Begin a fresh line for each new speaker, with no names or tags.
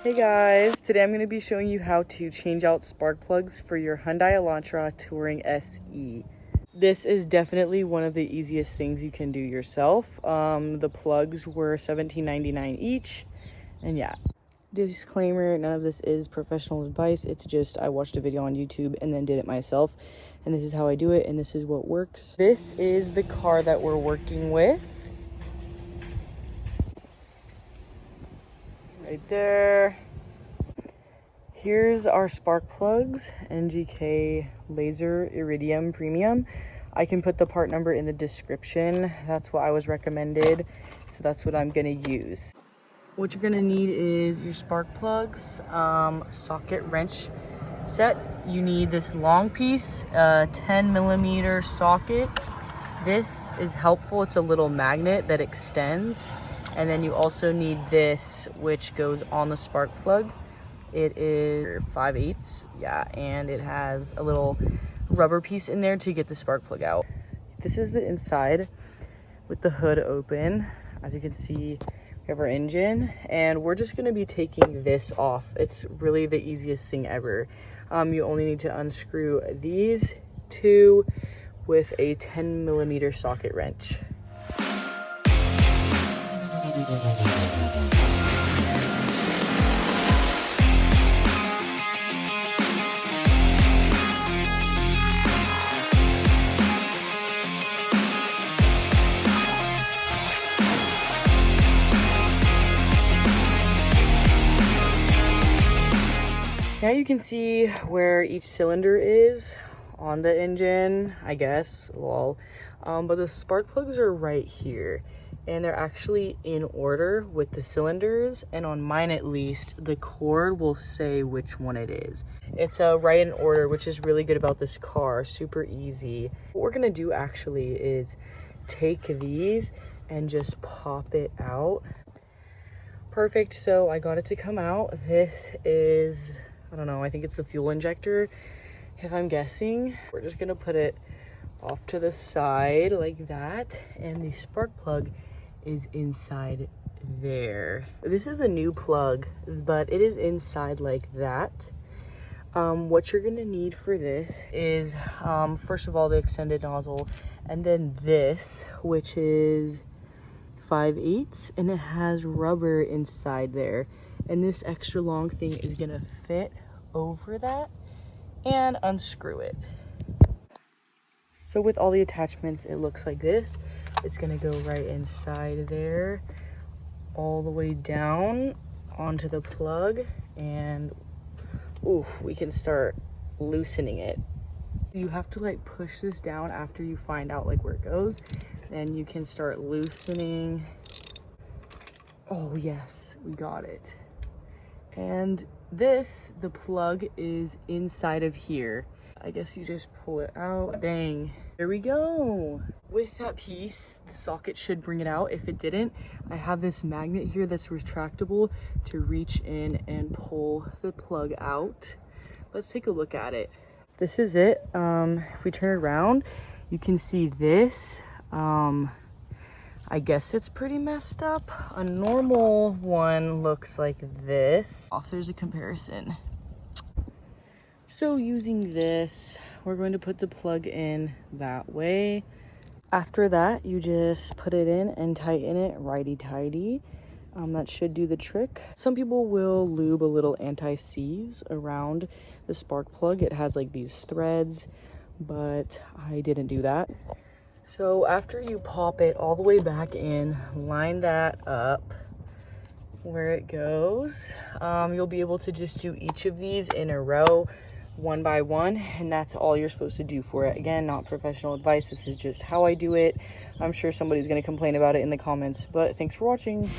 Hey guys, today I'm going to be showing you how to change out spark plugs for your Hyundai Elantra Touring SE. This is definitely one of the easiest things you can do yourself. The plugs were $17.99 each, and yeah. Disclaimer, none of this is professional advice. It's just I watched a video on YouTube and then did it myself, and this is how I do it, and this is what works. This is the car that we're working with. Right there. Here's our spark plugs, NGK Laser Iridium Premium. I can put the part number in the description. That's what I was recommended, so that's what I'm gonna use. What you're gonna need is your spark plugs, socket wrench set. You need this long piece, 10mm socket. This is helpful. It's a little magnet that extends. And then you also need this, which goes on the spark plug. It is 5/8, yeah, and it has a little rubber piece in there to get the spark plug out. This is the inside with the hood open. As you can see, we have our engine, and we're just gonna be taking this off. It's really the easiest thing ever. You only need to unscrew these two with a 10mm socket wrench. Now you can see where each cylinder is on the engine, I guess, lol. But the spark plugs are right here, and they're actually in order with the cylinders, and on mine at least, the cord will say which one it is. It's right in order, which is really good about this car, super easy. What we're gonna do actually is take these and just pop it out. Perfect, so I got it to come out. This is, I don't know, I think it's the fuel injector, if I'm guessing. We're just gonna put it off to the side like that, and the spark plug is inside there. This is a new plug, but it is inside like that. What you're gonna need for this is, first of all, the extended nozzle, and then this, which is 5/8, and it has rubber inside there. And this extra long thing is gonna fit over that and unscrew it. So with all the attachments, it looks like this. It's gonna go right inside there, all the way down onto the plug, and oof, we can start loosening it. You have to like push this down after you find out like where it goes, then you can start loosening. Oh yes, we got it. And this, the plug is inside of here. I guess you just pull it out. Dang, there we go. With that piece, the socket should bring it out. If it didn't, I have this magnet here that's retractable to reach in and pull the plug out. Let's take a look at it. This is it. If we turn it around, you can see this. I guess it's pretty messed up. A normal one looks like this. There's a comparison. So using this, we're going to put the plug in that way. After that, you just put it in and tighten it righty-tighty. That should do the trick. Some people will lube a little anti-seize around the spark plug. It has like these threads, but I didn't do that. So after you pop it all the way back in, line that up where it goes. You'll be able to just do each of these in a row, one by one, and that's all you're supposed to do for it. Again, not professional advice. This is just how I do it. I'm sure somebody's going to complain about it in the comments, but thanks for watching.